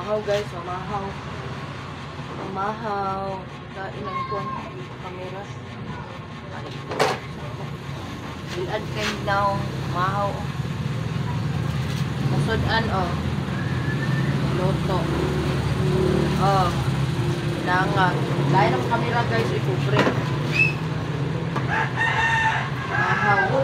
Mamahaw guys, mamahaw. Mamahaw. Kain ang kuwan. Kamera. Bilad kayo daw. Mamahaw. Masudan oh. Loto. Oh. Nanga. Dahil ang kamera guys, ikubre. Mamahaw.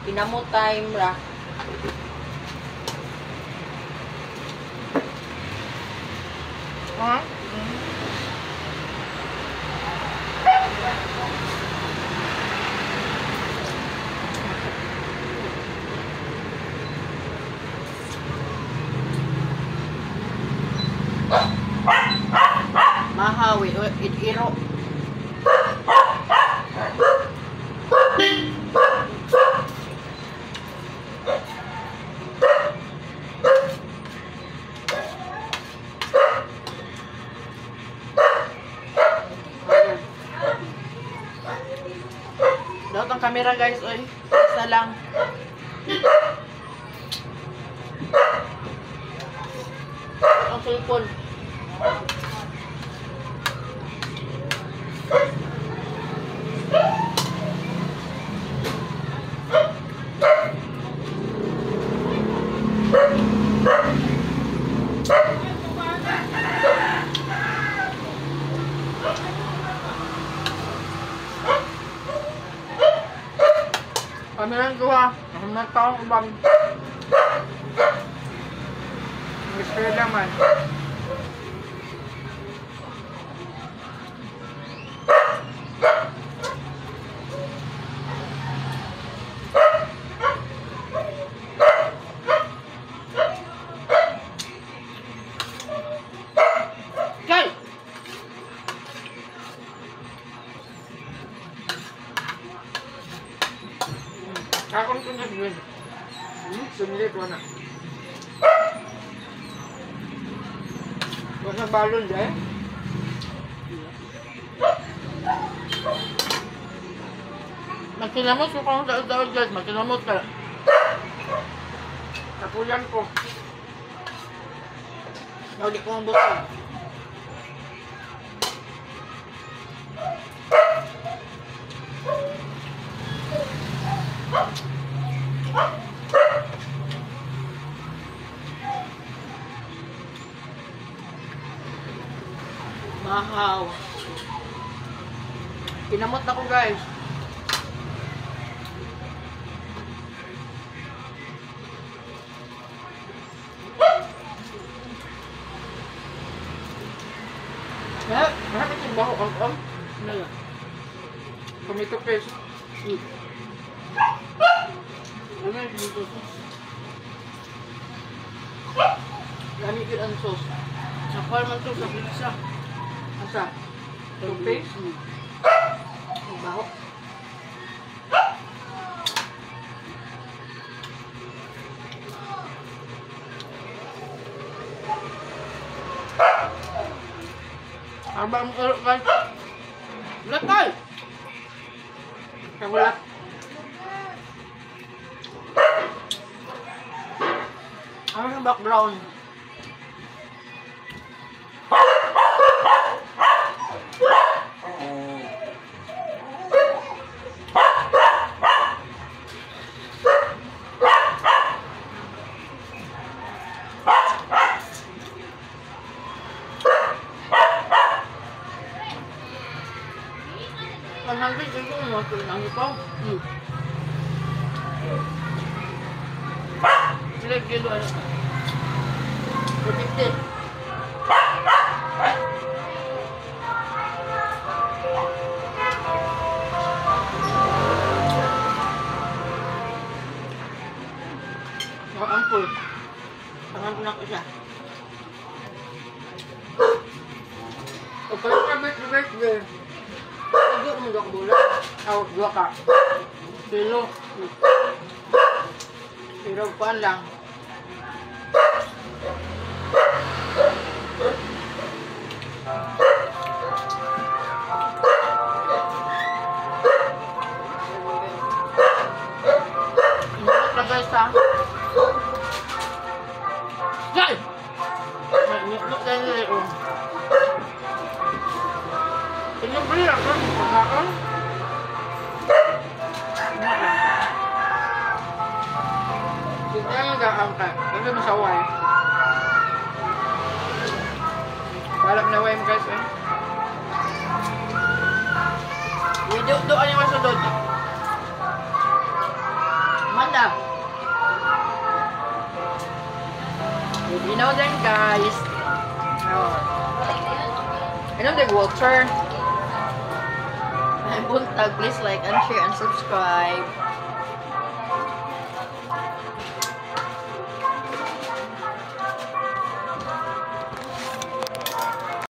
Kinamo time ra. Ha? Mahawi, iro. Daot ang camera guys, oy. Isa lang. Ang cellphone. Kami lang gawa. Ang nagtaong ubang. Gusto naman. Okay. Akong tunag yun. Sumili ko na. Huwag na balon dyan. Magkinamot ko kung daod-daod dyan. Magkinamot ka. Kapuyan ko. Nauli ko ang buto. Mahaw. Kinamot ako guys. Bakit yung baho ang nala? Tomato paste. Ano yung dito? Gamit yun ang sauce. Sapal man ito sa pizza. Asa? Tomato paste? Ang baho. Abang ulo guys. Latay! Kagulat. Ano yung background? Hanggang ito mo ito lang ito. Sila kilo ano? 450. Ampul. Tangan ko na ko siya. O pala ka Hindi mo dok bulan. Awag dua ka. Kilo. Pero paan lang. Nyuk-nyuk tayo nila oh. Libre lang ba? Pagkaon? Hindi ang gakangkat. Kasi masaway. Balap na way mo guys eh. Do ano yung masunod? Manda. You know them guys. I know the water. Buntag, please like and share and subscribe.